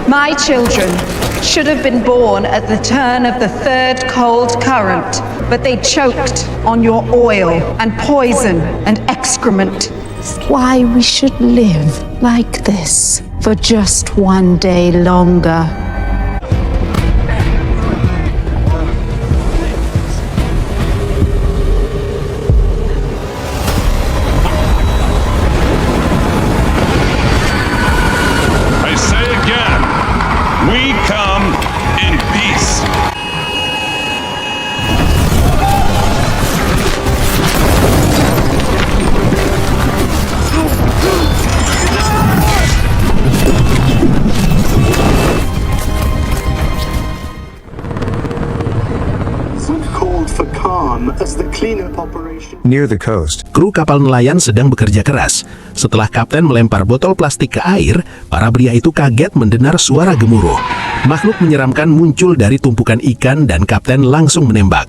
My children should have been born at the turn of the third cold current, but they choked on your oil and poison and excrement. Why we should live like this for just one day longer. I say again, we come in peace. Called for calm as the cleanup operation. Near the coast, Kru kapal nelayan sedang bekerja keras. Setelah kapten melempar botol plastik ke air, para pria itu kaget mendengar suara gemuruh. Makhluk menyeramkan muncul dari tumpukan ikan dan kapten langsung menembak.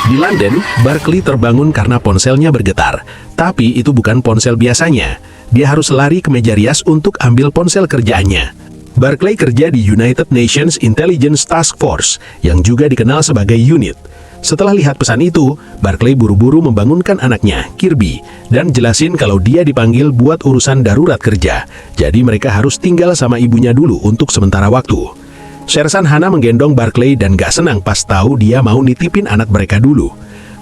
Di London, Barclay terbangun karena ponselnya bergetar. Tapi itu bukan ponsel biasanya. Dia harus lari ke meja rias untuk ambil ponsel kerjaannya. Barclay kerja di United Nations Intelligence Task Force, yang juga dikenal sebagai UNIT. Setelah lihat pesan itu, Barclay buru-buru membangunkan anaknya, Kirby, dan jelasin kalau dia dipanggil buat urusan darurat kerja. Jadi mereka harus tinggal sama ibunya dulu untuk sementara waktu. Shersan Hana menggendong Barclay dan gak senang pas tahu dia mau nitipin anak mereka dulu.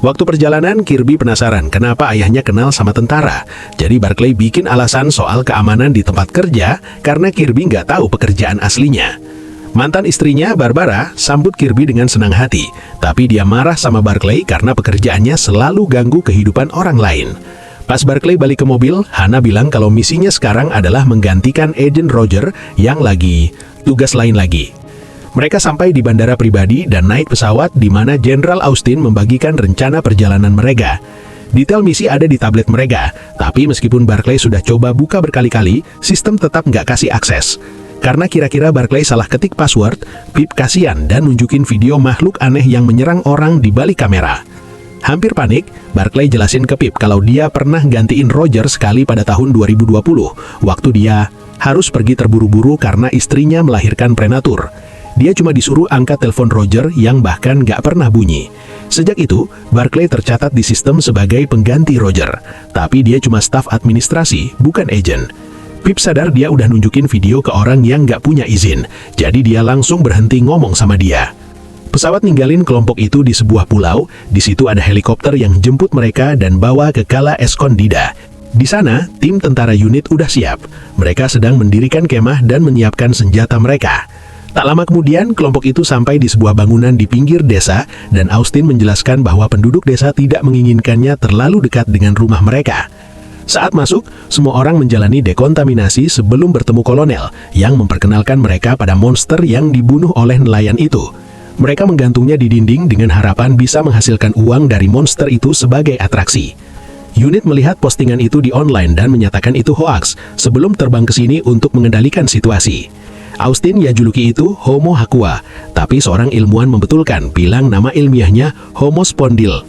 Waktu perjalanan, Kirby penasaran kenapa ayahnya kenal sama tentara. Jadi Barclay bikin alasan soal keamanan di tempat kerja karena Kirby nggak tahu pekerjaan aslinya. Mantan istrinya, Barbara, sambut Kirby dengan senang hati, tapi dia marah sama Barclay karena pekerjaannya selalu ganggu kehidupan orang lain. Pas Barclay balik ke mobil, Hana bilang kalau misinya sekarang adalah menggantikan Agent Roger yang lagi tugas lain lagi. Mereka sampai di bandara pribadi dan naik pesawat di mana Jenderal Austin membagikan rencana perjalanan mereka. Detail misi ada di tablet mereka, tapi meskipun Barclay sudah coba buka berkali-kali, sistem tetap nggak kasih akses. Karena kira-kira Barclay salah ketik password, Pip kasihan dan nunjukin video makhluk aneh yang menyerang orang di balik kamera. Hampir panik, Barclay jelasin ke Pip kalau dia pernah gantiin Roger sekali pada tahun 2020, waktu dia harus pergi terburu-buru karena istrinya melahirkan prematur. Dia cuma disuruh angkat telepon Roger yang bahkan nggak pernah bunyi. Sejak itu, Barclay tercatat di sistem sebagai pengganti Roger, tapi dia cuma staf administrasi, bukan agent. Pip sadar dia udah nunjukin video ke orang yang nggak punya izin, jadi dia langsung berhenti ngomong sama dia. Pesawat ninggalin kelompok itu di sebuah pulau. Di situ ada helikopter yang jemput mereka dan bawa ke Cala Escondida. Di sana, tim tentara unit udah siap. Mereka sedang mendirikan kemah dan menyiapkan senjata mereka. Tak lama kemudian, kelompok itu sampai di sebuah bangunan di pinggir desa, dan Austin menjelaskan bahwa penduduk desa tidak menginginkannya terlalu dekat dengan rumah mereka. Saat masuk, semua orang menjalani dekontaminasi sebelum bertemu kolonel yang memperkenalkan mereka pada monster yang dibunuh oleh nelayan itu. Mereka menggantungnya di dinding dengan harapan bisa menghasilkan uang dari monster itu sebagai atraksi. Unit melihat postingan itu di online dan menyatakan itu hoaks sebelum terbang ke sini untuk mengendalikan situasi. Austin ya juluki itu Homo Hakua, tapi seorang ilmuwan membetulkan bilang nama ilmiahnya Homo Spondil.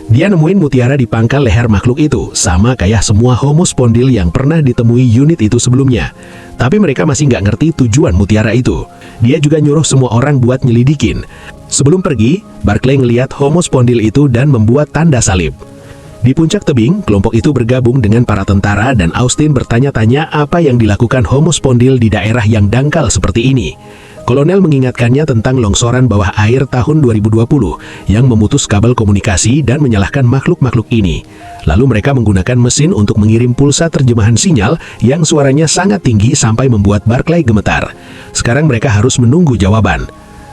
Dia nemuin mutiara di pangkal leher makhluk itu, sama kayak semua Homo Spondil yang pernah ditemui unit itu sebelumnya. Tapi mereka masih nggak ngerti tujuan mutiara itu. Dia juga nyuruh semua orang buat nyelidikin. Sebelum pergi, Barclay ngeliat Homo Spondil itu dan membuat tanda salib. Di puncak tebing, kelompok itu bergabung dengan para tentara dan Austin bertanya-tanya apa yang dilakukan Homo Spondil di daerah yang dangkal seperti ini. Kolonel mengingatkannya tentang longsoran bawah air tahun 2020 yang memutus kabel komunikasi dan menyalahkan makhluk-makhluk ini. Lalu mereka menggunakan mesin untuk mengirim pulsa terjemahan sinyal yang suaranya sangat tinggi sampai membuat Barclay gemetar. Sekarang mereka harus menunggu jawaban.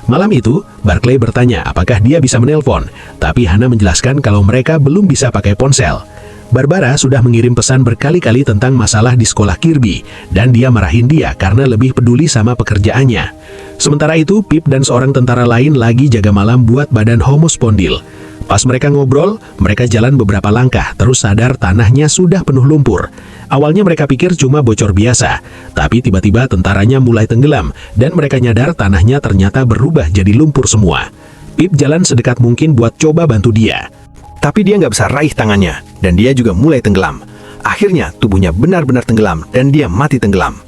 Malam itu, Barclay bertanya apakah dia bisa menelpon, tapi Hana menjelaskan kalau mereka belum bisa pakai ponsel. Barbara sudah mengirim pesan berkali-kali tentang masalah di sekolah Kirby, dan dia marahin dia karena lebih peduli sama pekerjaannya. Sementara itu, Pip dan seorang tentara lain lagi jaga malam buat badan Homo Spondil. Pas mereka ngobrol, mereka jalan beberapa langkah, terus sadar tanahnya sudah penuh lumpur. Awalnya mereka pikir cuma bocor biasa, tapi tiba-tiba tentaranya mulai tenggelam, dan mereka nyadar tanahnya ternyata berubah jadi lumpur semua. Pip jalan sedekat mungkin buat coba bantu dia. Tapi dia nggak bisa raih tangannya, dan dia juga mulai tenggelam. Akhirnya tubuhnya benar-benar tenggelam, dan dia mati tenggelam.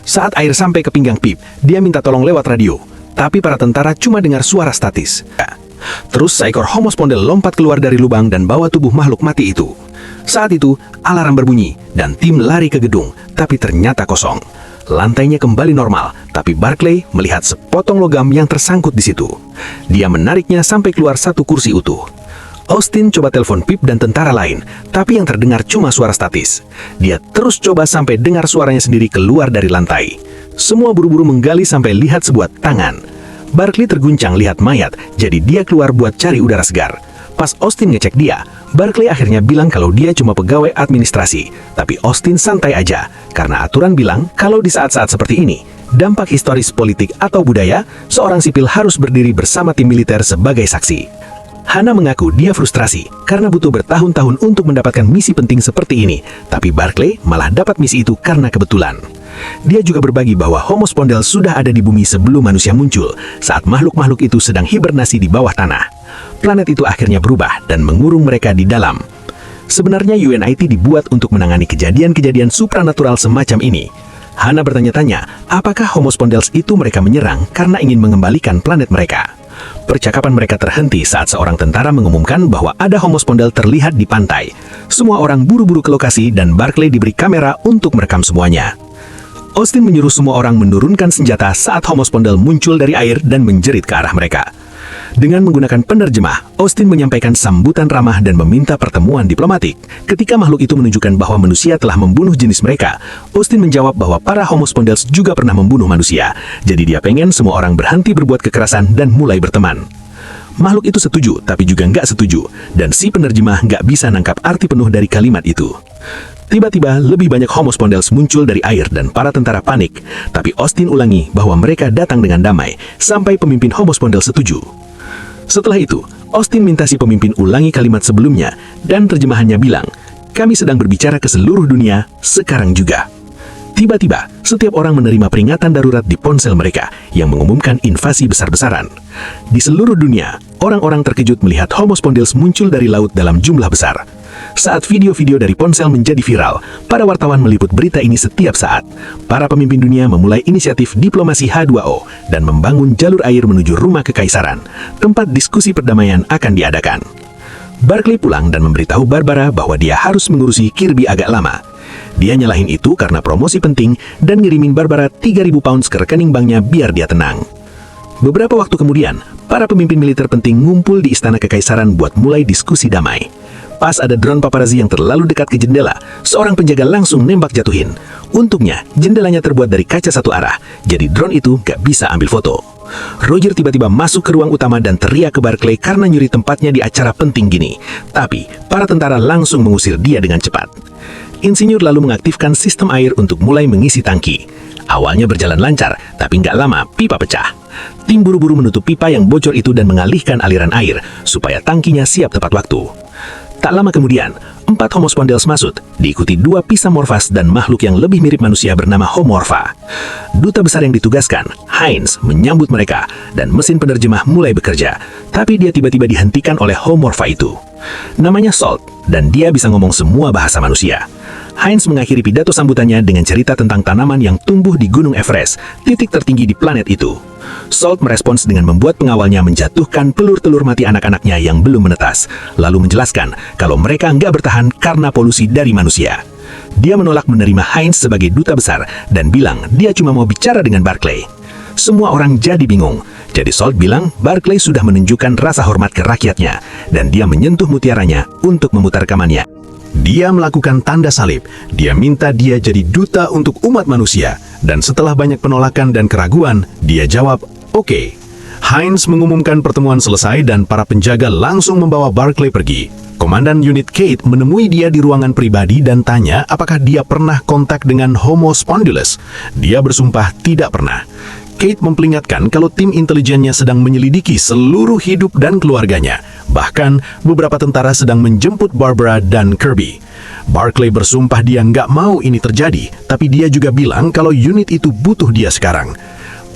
Saat air sampai ke pinggang Pip, dia minta tolong lewat radio. Tapi para tentara cuma dengar suara statis. Terus seekor homospondel lompat keluar dari lubang dan bawa tubuh makhluk mati itu. Saat itu, alarm berbunyi dan tim lari ke gedung, tapi ternyata kosong. Lantainya kembali normal, tapi Barclay melihat sepotong logam yang tersangkut di situ. Dia menariknya sampai keluar satu kursi utuh. Austin coba telepon Pip dan tentara lain, tapi yang terdengar cuma suara statis. Dia terus coba sampai dengar suaranya sendiri keluar dari lantai. Semua buru-buru menggali sampai lihat sebuah tangan. Barclay terguncang lihat mayat, jadi dia keluar buat cari udara segar. Pas Austin ngecek dia, Barclay akhirnya bilang kalau dia cuma pegawai administrasi. Tapi Austin santai aja, karena aturan bilang kalau di saat-saat seperti ini, dampak historis politik atau budaya, seorang sipil harus berdiri bersama tim militer sebagai saksi. Hannah mengaku dia frustrasi karena butuh bertahun-tahun untuk mendapatkan misi penting seperti ini, tapi Barclay malah dapat misi itu karena kebetulan. Dia juga berbagi bahwa homospondel sudah ada di bumi sebelum manusia muncul, saat makhluk-makhluk itu sedang hibernasi di bawah tanah. Planet itu akhirnya berubah dan mengurung mereka di dalam. Sebenarnya UNIT dibuat untuk menangani kejadian-kejadian supranatural semacam ini. Hannah bertanya-tanya, apakah homospondels itu mereka menyerang karena ingin mengembalikan planet mereka? Percakapan mereka terhenti saat seorang tentara mengumumkan bahwa ada homospondel terlihat di pantai. Semua orang buru-buru ke lokasi dan Barclay diberi kamera untuk merekam semuanya. Austin menyuruh semua orang menurunkan senjata saat homospondel muncul dari air dan menjerit ke arah mereka. Dengan menggunakan penerjemah, Austin menyampaikan sambutan ramah dan meminta pertemuan diplomatik. Ketika makhluk itu menunjukkan bahwa manusia telah membunuh jenis mereka, Austin menjawab bahwa para homospondels juga pernah membunuh manusia. Jadi dia pengen semua orang berhenti berbuat kekerasan dan mulai berteman. Makhluk itu setuju, tapi juga nggak setuju. Dan si penerjemah nggak bisa nangkap arti penuh dari kalimat itu. Tiba-tiba, lebih banyak homospondels muncul dari air dan para tentara panik. Tapi Austin ulangi bahwa mereka datang dengan damai, sampai pemimpin homospondel setuju. Setelah itu, Austin minta si pemimpin ulangi kalimat sebelumnya, dan terjemahannya bilang, "Kami sedang berbicara ke seluruh dunia, sekarang juga." Tiba-tiba, setiap orang menerima peringatan darurat di ponsel mereka yang mengumumkan invasi besar-besaran. Di seluruh dunia, orang-orang terkejut melihat homospondels muncul dari laut dalam jumlah besar. Saat video-video dari ponsel menjadi viral, para wartawan meliput berita ini setiap saat. Para pemimpin dunia memulai inisiatif diplomasi H2O dan membangun jalur air menuju rumah kekaisaran, tempat diskusi perdamaian akan diadakan. Barclay pulang dan memberitahu Barbara bahwa dia harus mengurusi Kirby agak lama. Dia nyalahin itu karena promosi penting dan ngirimin Barbara 3.000 pounds ke rekening banknya biar dia tenang. Beberapa waktu kemudian, para pemimpin militer penting ngumpul di istana kekaisaran buat mulai diskusi damai. Pas ada drone paparazzi yang terlalu dekat ke jendela, seorang penjaga langsung nembak jatuhin. Untungnya, jendelanya terbuat dari kaca satu arah, jadi drone itu gak bisa ambil foto. Roger tiba-tiba masuk ke ruang utama dan teriak ke Barclay karena nyuri tempatnya di acara penting gini. Tapi, para tentara langsung mengusir dia dengan cepat. Insinyur lalu mengaktifkan sistem air untuk mulai mengisi tangki. Awalnya berjalan lancar, tapi nggak lama pipa pecah. Tim buru-buru menutup pipa yang bocor itu dan mengalihkan aliran air, supaya tangkinya siap tepat waktu. Tak lama kemudian, 4 homospondels masuk, diikuti 2 Pisamorphas dan makhluk yang lebih mirip manusia bernama Homorpha. Duta besar yang ditugaskan, Heinz, menyambut mereka, dan mesin penerjemah mulai bekerja. Tapi dia tiba-tiba dihentikan oleh Homorpha itu. Namanya Salt, dan dia bisa ngomong semua bahasa manusia. Heinz mengakhiri pidato sambutannya dengan cerita tentang tanaman yang tumbuh di Gunung Everest, titik tertinggi di planet itu. Salt merespons dengan membuat pengawalnya menjatuhkan pelur-telur mati anak-anaknya yang belum menetas, lalu menjelaskan kalau mereka nggak bertahan karena polusi dari manusia. Dia menolak menerima Heinz sebagai duta besar dan bilang dia cuma mau bicara dengan Barclay. Semua orang jadi bingung. Jadi Salt bilang Barclay sudah menunjukkan rasa hormat ke rakyatnya, dan dia menyentuh mutiaranya untuk memutar rekamannya. Dia melakukan tanda salib. Dia minta dia jadi duta untuk umat manusia. Dan setelah banyak penolakan dan keraguan, dia jawab, "Oke." Heinz mengumumkan pertemuan selesai dan para penjaga langsung membawa Barclay pergi. Komandan unit Kate menemui dia di ruangan pribadi dan tanya apakah dia pernah kontak dengan Homo Spondylus. Dia bersumpah tidak pernah. Kate memperingatkan kalau tim intelijennya sedang menyelidiki seluruh hidup dan keluarganya. Bahkan, beberapa tentara sedang menjemput Barbara dan Kirby. Barclay bersumpah dia nggak mau ini terjadi, tapi dia juga bilang kalau unit itu butuh dia sekarang.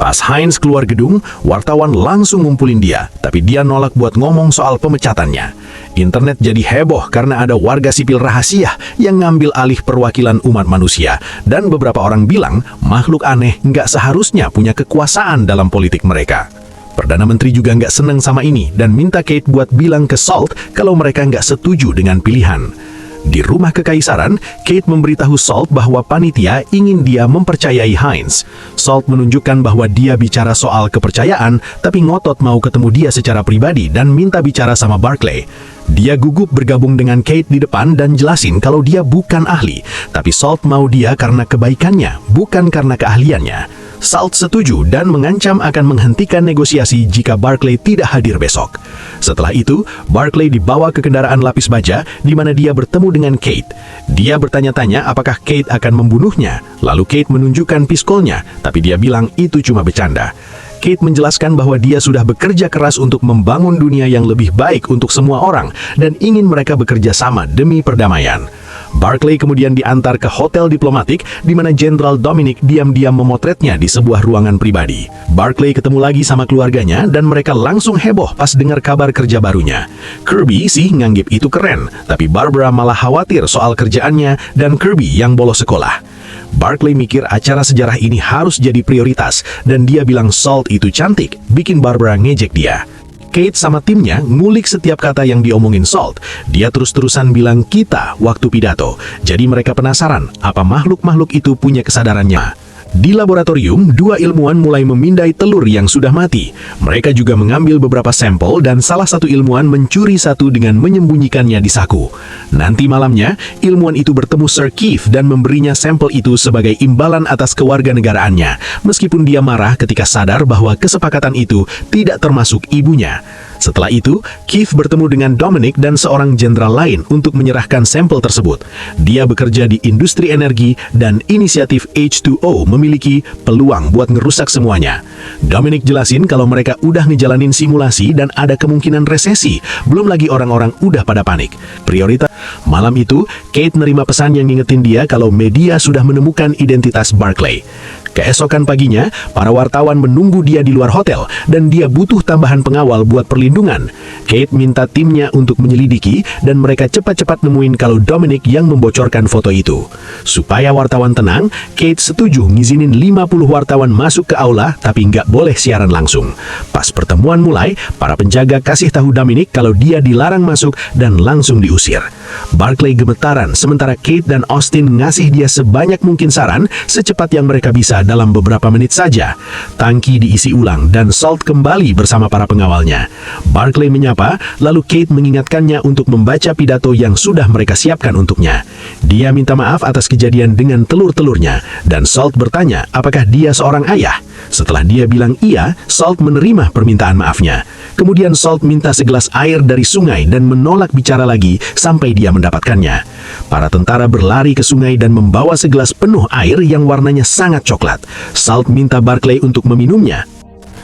Pas Heinz keluar gedung, wartawan langsung ngumpulin dia, tapi dia nolak buat ngomong soal pemecatannya. Internet jadi heboh karena ada warga sipil rahasia yang ngambil alih perwakilan umat manusia, dan beberapa orang bilang makhluk aneh nggak seharusnya punya kekuasaan dalam politik mereka. Perdana Menteri juga nggak seneng sama ini dan minta Kate buat bilang ke Salt kalau mereka nggak setuju dengan pilihan. Di rumah kekaisaran, Kate memberitahu Salt bahwa panitia ingin dia mempercayai Heinz. Salt menunjukkan bahwa dia bicara soal kepercayaan, tapi ngotot mau ketemu dia secara pribadi dan minta bicara sama Barclay. Dia gugup bergabung dengan Kate di depan dan jelasin kalau dia bukan ahli, tapi Salt mau dia karena kebaikannya, bukan karena keahliannya. Salt setuju dan mengancam akan menghentikan negosiasi jika Barclay tidak hadir besok. Setelah itu, Barclay dibawa ke kendaraan lapis baja di mana dia bertemu dengan Kate. Dia bertanya-tanya apakah Kate akan membunuhnya. Lalu Kate menunjukkan pistolnya, tapi dia bilang itu cuma bercanda. Kate menjelaskan bahwa dia sudah bekerja keras untuk membangun dunia yang lebih baik untuk semua orang dan ingin mereka bekerja sama demi perdamaian. Barclay kemudian diantar ke hotel diplomatik di mana Jenderal Dominic diam-diam memotretnya di sebuah ruangan pribadi. Barclay ketemu lagi sama keluarganya dan mereka langsung heboh pas dengar kabar kerja barunya. Kirby sih nganggip itu keren, tapi Barbara malah khawatir soal kerjaannya dan Kirby yang bolos sekolah. Barclay mikir acara sejarah ini harus jadi prioritas dan dia bilang Salt itu cantik, bikin Barbara ngejek dia. Kate sama timnya ngulik setiap kata yang diomongin Salt. Dia terus-terusan bilang kita waktu pidato. Jadi mereka penasaran apa makhluk-makhluk itu punya kesadarannya. Di laboratorium, dua ilmuwan mulai memindai telur yang sudah mati. Mereka juga mengambil beberapa sampel dan salah satu ilmuwan mencuri satu dengan menyembunyikannya di saku. Nanti malamnya, ilmuwan itu bertemu Sir Keith dan memberinya sampel itu sebagai imbalan atas kewarganegaraannya, meskipun dia marah ketika sadar bahwa kesepakatan itu tidak termasuk ibunya. Setelah itu, Keith bertemu dengan Dominic dan seorang jenderal lain untuk menyerahkan sampel tersebut. Dia bekerja di industri energi dan inisiatif H2O memiliki peluang buat ngerusak semuanya. Dominic jelasin kalau mereka udah ngejalanin simulasi dan ada kemungkinan resesi, belum lagi orang-orang udah pada panik. Prioritas malam itu, Kate nerima pesan yang ngingetin dia kalau media sudah menemukan identitas Barclay. Keesokan paginya, para wartawan menunggu dia di luar hotel dan dia butuh tambahan pengawal buat perlindungan. Kate minta timnya untuk menyelidiki dan mereka cepat-cepat nemuin kalau Dominic yang membocorkan foto itu. Supaya wartawan tenang, Kate setuju ngizinin 50 wartawan masuk ke aula tapi nggak boleh siaran langsung. Pas pertemuan mulai, para penjaga kasih tahu Dominic kalau dia dilarang masuk dan langsung diusir. Barclay gemetaran sementara Kate dan Austin ngasih dia sebanyak mungkin saran secepat yang mereka bisa dalam beberapa menit saja. Tangki diisi ulang dan Salt kembali bersama para pengawalnya. Barclay menyapa, lalu Kate mengingatkannya untuk membaca pidato yang sudah mereka siapkan untuknya. Dia minta maaf atas kejadian dengan telur-telurnya, dan Salt bertanya apakah dia seorang ayah. Setelah dia bilang iya, Salt menerima permintaan maafnya. Kemudian Salt minta segelas air dari sungai dan menolak bicara lagi sampai dia mendapatkannya. Para tentara berlari ke sungai dan membawa segelas penuh air yang warnanya sangat coklat. Salt minta Barclay untuk meminumnya.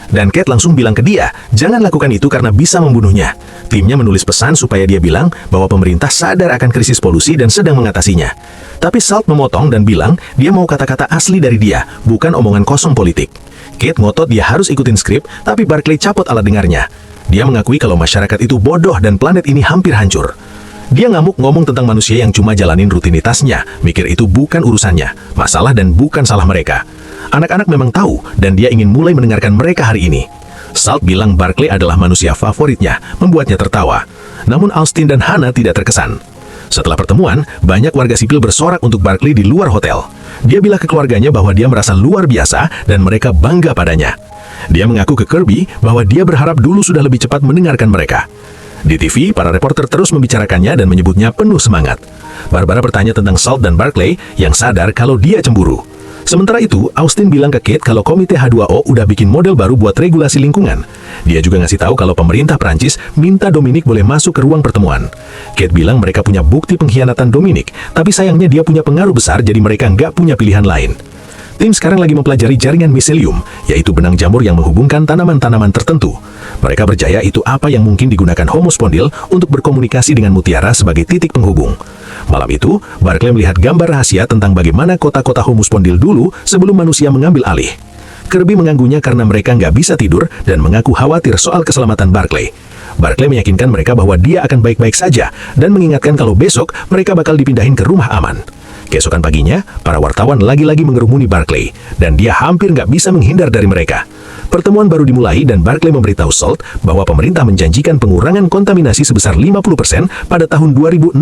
Dan Kate langsung bilang ke dia, jangan lakukan itu karena bisa membunuhnya. Timnya menulis pesan supaya dia bilang bahwa pemerintah sadar akan krisis polusi dan sedang mengatasinya. Tapi Salt memotong dan bilang dia mau kata-kata asli dari dia, bukan omongan kosong politik. Kate ngotot dia harus ikutin skrip, tapi Barclay capot alat dengarnya. Dia mengakui kalau masyarakat itu bodoh dan planet ini hampir hancur. Dia ngamuk ngomong tentang manusia yang cuma jalanin rutinitasnya, mikir itu bukan urusannya, masalah dan bukan salah mereka. Anak-anak memang tahu, dan dia ingin mulai mendengarkan mereka hari ini. Salt bilang Barclay adalah manusia favoritnya, membuatnya tertawa. Namun Austin dan Hannah tidak terkesan. Setelah pertemuan, banyak warga sipil bersorak untuk Barclay di luar hotel. Dia bilang ke keluarganya bahwa dia merasa luar biasa dan mereka bangga padanya. Dia mengaku ke Kirby bahwa dia berharap dulu sudah lebih cepat mendengarkan mereka. Di TV, para reporter terus membicarakannya dan menyebutnya penuh semangat. Barbara bertanya tentang Salt dan Barclay yang sadar kalau dia cemburu. Sementara itu, Austin bilang ke Kate kalau komite H2O udah bikin model baru buat regulasi lingkungan. Dia juga ngasih tahu kalau pemerintah Prancis minta Dominic boleh masuk ke ruang pertemuan. Kate bilang mereka punya bukti pengkhianatan Dominic, tapi sayangnya dia punya pengaruh besar jadi mereka nggak punya pilihan lain. Tim sekarang lagi mempelajari jaringan miselium, yaitu benang jamur yang menghubungkan tanaman-tanaman tertentu. Mereka percaya itu apa yang mungkin digunakan Homo spondil untuk berkomunikasi dengan mutiara sebagai titik penghubung. Malam itu, Barclay melihat gambar rahasia tentang bagaimana kota-kota Homo spondil dulu sebelum manusia mengambil alih. Kirby mengganggunya karena mereka nggak bisa tidur dan mengaku khawatir soal keselamatan Barclay. Barclay meyakinkan mereka bahwa dia akan baik-baik saja dan mengingatkan kalau besok mereka bakal dipindahin ke rumah aman. Keesokan paginya, para wartawan lagi-lagi mengerumuni Barclay dan dia hampir nggak bisa menghindar dari mereka. Pertemuan baru dimulai dan Barclay memberitahu Salt bahwa pemerintah menjanjikan pengurangan kontaminasi sebesar 50% pada tahun 2065.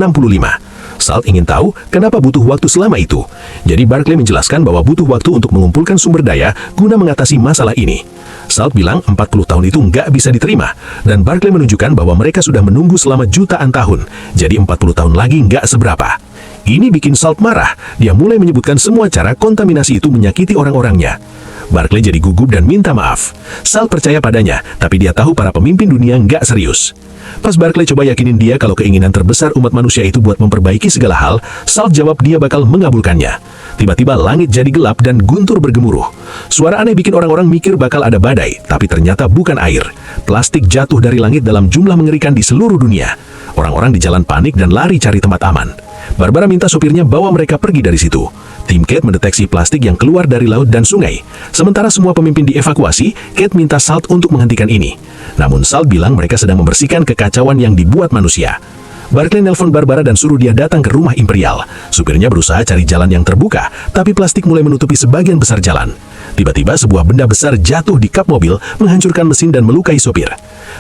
Salt ingin tahu kenapa butuh waktu selama itu. Jadi Barclay menjelaskan bahwa butuh waktu untuk mengumpulkan sumber daya guna mengatasi masalah ini. Salt bilang 40 tahun itu nggak bisa diterima, dan Barclay menunjukkan bahwa mereka sudah menunggu selama jutaan tahun, jadi 40 tahun lagi nggak seberapa. Ini bikin Salt marah, dia mulai menyebutkan semua cara kontaminasi itu menyakiti orang-orangnya. Barclay jadi gugup dan minta maaf. Salt percaya padanya, tapi dia tahu para pemimpin dunia nggak serius. Pas Barclay coba yakinin dia kalau keinginan terbesar umat manusia itu buat memperbaiki segala hal, Salt jawab dia bakal mengabulkannya. Tiba-tiba langit jadi gelap dan guntur bergemuruh. Suara aneh bikin orang-orang mikir bakal ada badai, tapi ternyata bukan air. Plastik jatuh dari langit dalam jumlah mengerikan di seluruh dunia. Orang-orang di jalan panik dan lari cari tempat aman. Barbara minta sopirnya bawa mereka pergi dari situ. Tim Kate mendeteksi plastik yang keluar dari laut dan sungai. Sementara semua pemimpin dievakuasi, Kate minta Salt untuk menghentikan ini. Namun Salt bilang mereka sedang membersihkan kekacauan yang dibuat manusia. Barclay nelpon Barbara dan suruh dia datang ke rumah Imperial. Supirnya berusaha cari jalan yang terbuka, tapi plastik mulai menutupi sebagian besar jalan. Tiba-tiba sebuah benda besar jatuh di kap mobil, menghancurkan mesin dan melukai sopir.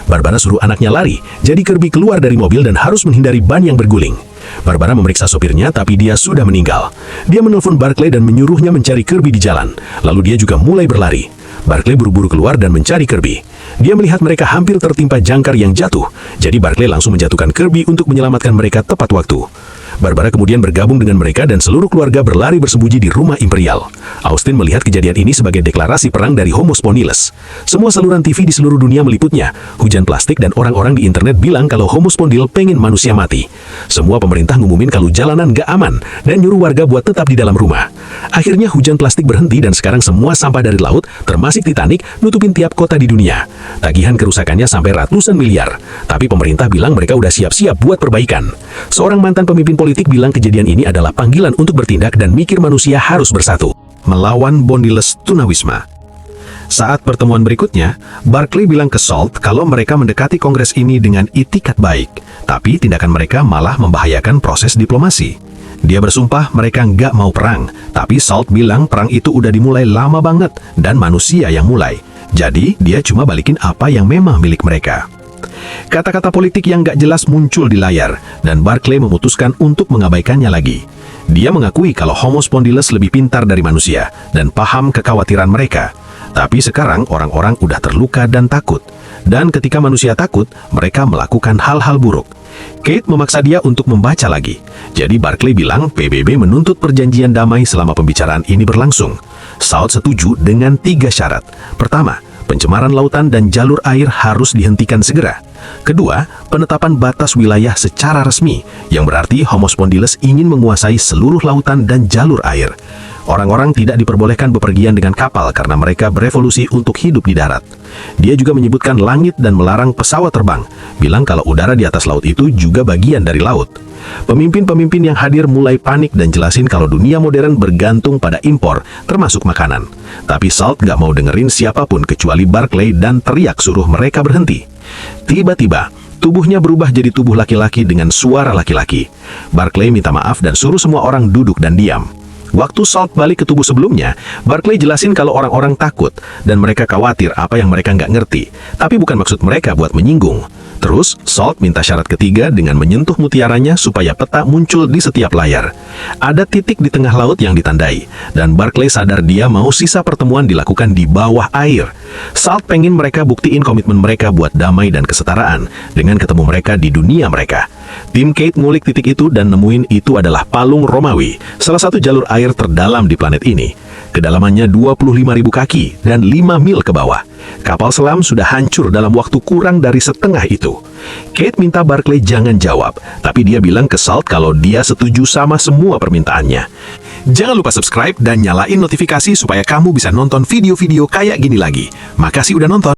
Barbara suruh anaknya lari, jadi Kirby keluar dari mobil dan harus menghindari ban yang berguling. Barbara memeriksa sopirnya, tapi dia sudah meninggal. Dia menelpon Barclay dan menyuruhnya mencari Kirby di jalan. Lalu dia juga mulai berlari. Barclay buru-buru keluar dan mencari Kirby. Dia melihat mereka hampir tertimpa jangkar yang jatuh, jadi Barclay langsung menjatuhkan Kirby untuk menyelamatkan mereka tepat waktu. Barbara kemudian bergabung dengan mereka dan seluruh keluarga berlari bersembunyi di rumah Imperial. Austin melihat kejadian ini sebagai deklarasi perang dari Homo spondyles. Semua saluran TV di seluruh dunia meliputnya. Hujan plastik dan orang-orang di internet bilang kalau Homo spondyle pengen manusia mati. Semua pemerintah ngumumin kalau jalanan gak aman dan nyuruh warga buat tetap di dalam rumah. Akhirnya hujan plastik berhenti dan sekarang semua sampah dari laut, termasuk Titanic, nutupin tiap kota di dunia. Tagihan kerusakannya sampai ratusan miliar. Tapi pemerintah bilang mereka udah siap-siap buat perbaikan. Seorang mantan pemimpin politik bilang kejadian ini adalah panggilan untuk bertindak dan mikir manusia harus bersatu melawan Bondiles tunawisma. Saat pertemuan berikutnya, Barclay bilang ke Salt kalau mereka mendekati kongres ini dengan itikat baik, tapi tindakan mereka malah membahayakan proses diplomasi. Dia bersumpah mereka nggak mau perang, tapi Salt bilang perang itu udah dimulai lama banget dan manusia yang mulai. Jadi dia cuma balikin apa yang memang milik mereka. Kata-kata politik yang gak jelas muncul di layar, dan Barclay memutuskan untuk mengabaikannya lagi. Dia mengakui kalau Homo spondyles lebih pintar dari manusia, dan paham kekhawatiran mereka. Tapi sekarang orang-orang udah terluka dan takut. Dan ketika manusia takut, mereka melakukan hal-hal buruk. Kate memaksa dia untuk membaca lagi. Jadi Barclay bilang PBB menuntut perjanjian damai selama pembicaraan ini berlangsung. Salt setuju dengan 3 syarat. Pertama, pencemaran lautan dan jalur air harus dihentikan segera. Kedua, penetapan batas wilayah secara resmi, yang berarti Homo spondyles ingin menguasai seluruh lautan dan jalur air. Orang-orang tidak diperbolehkan bepergian dengan kapal karena mereka berevolusi untuk hidup di darat. Dia juga menyebutkan langit dan melarang pesawat terbang, bilang kalau udara di atas laut itu juga bagian dari laut. Pemimpin-pemimpin yang hadir mulai panik dan jelasin kalau dunia modern bergantung pada impor, termasuk makanan. Tapi Salt gak mau dengerin siapapun kecuali Barclay dan teriak suruh mereka berhenti. Tiba-tiba, tubuhnya berubah jadi tubuh laki-laki dengan suara laki-laki. Barclay minta maaf dan suruh semua orang duduk dan diam. Waktu Salt balik ke tubuh sebelumnya, Barclay jelasin kalau orang-orang takut dan mereka khawatir apa yang mereka nggak ngerti, tapi bukan maksud mereka buat menyinggung. Terus, Salt minta syarat ketiga dengan menyentuh mutiaranya supaya peta muncul di setiap layar. Ada titik di tengah laut yang ditandai, dan Barclay sadar dia mau sisa pertemuan dilakukan di bawah air. Salt pengen mereka buktiin komitmen mereka buat damai dan kesetaraan dengan ketemu mereka di dunia mereka. Tim Kate ngulik titik itu dan nemuin itu adalah Palung Romawi, salah satu jalur air terdalam di planet ini. Kedalamannya 25.000 kaki dan 5 mil ke bawah. Kapal selam sudah hancur dalam waktu kurang dari setengah itu. Kate minta Barclay jangan jawab, tapi dia bilang ke Salt kalau dia setuju sama semua permintaannya. Jangan lupa subscribe dan nyalain notifikasi supaya kamu bisa nonton video-video kayak gini lagi. Makasih udah nonton.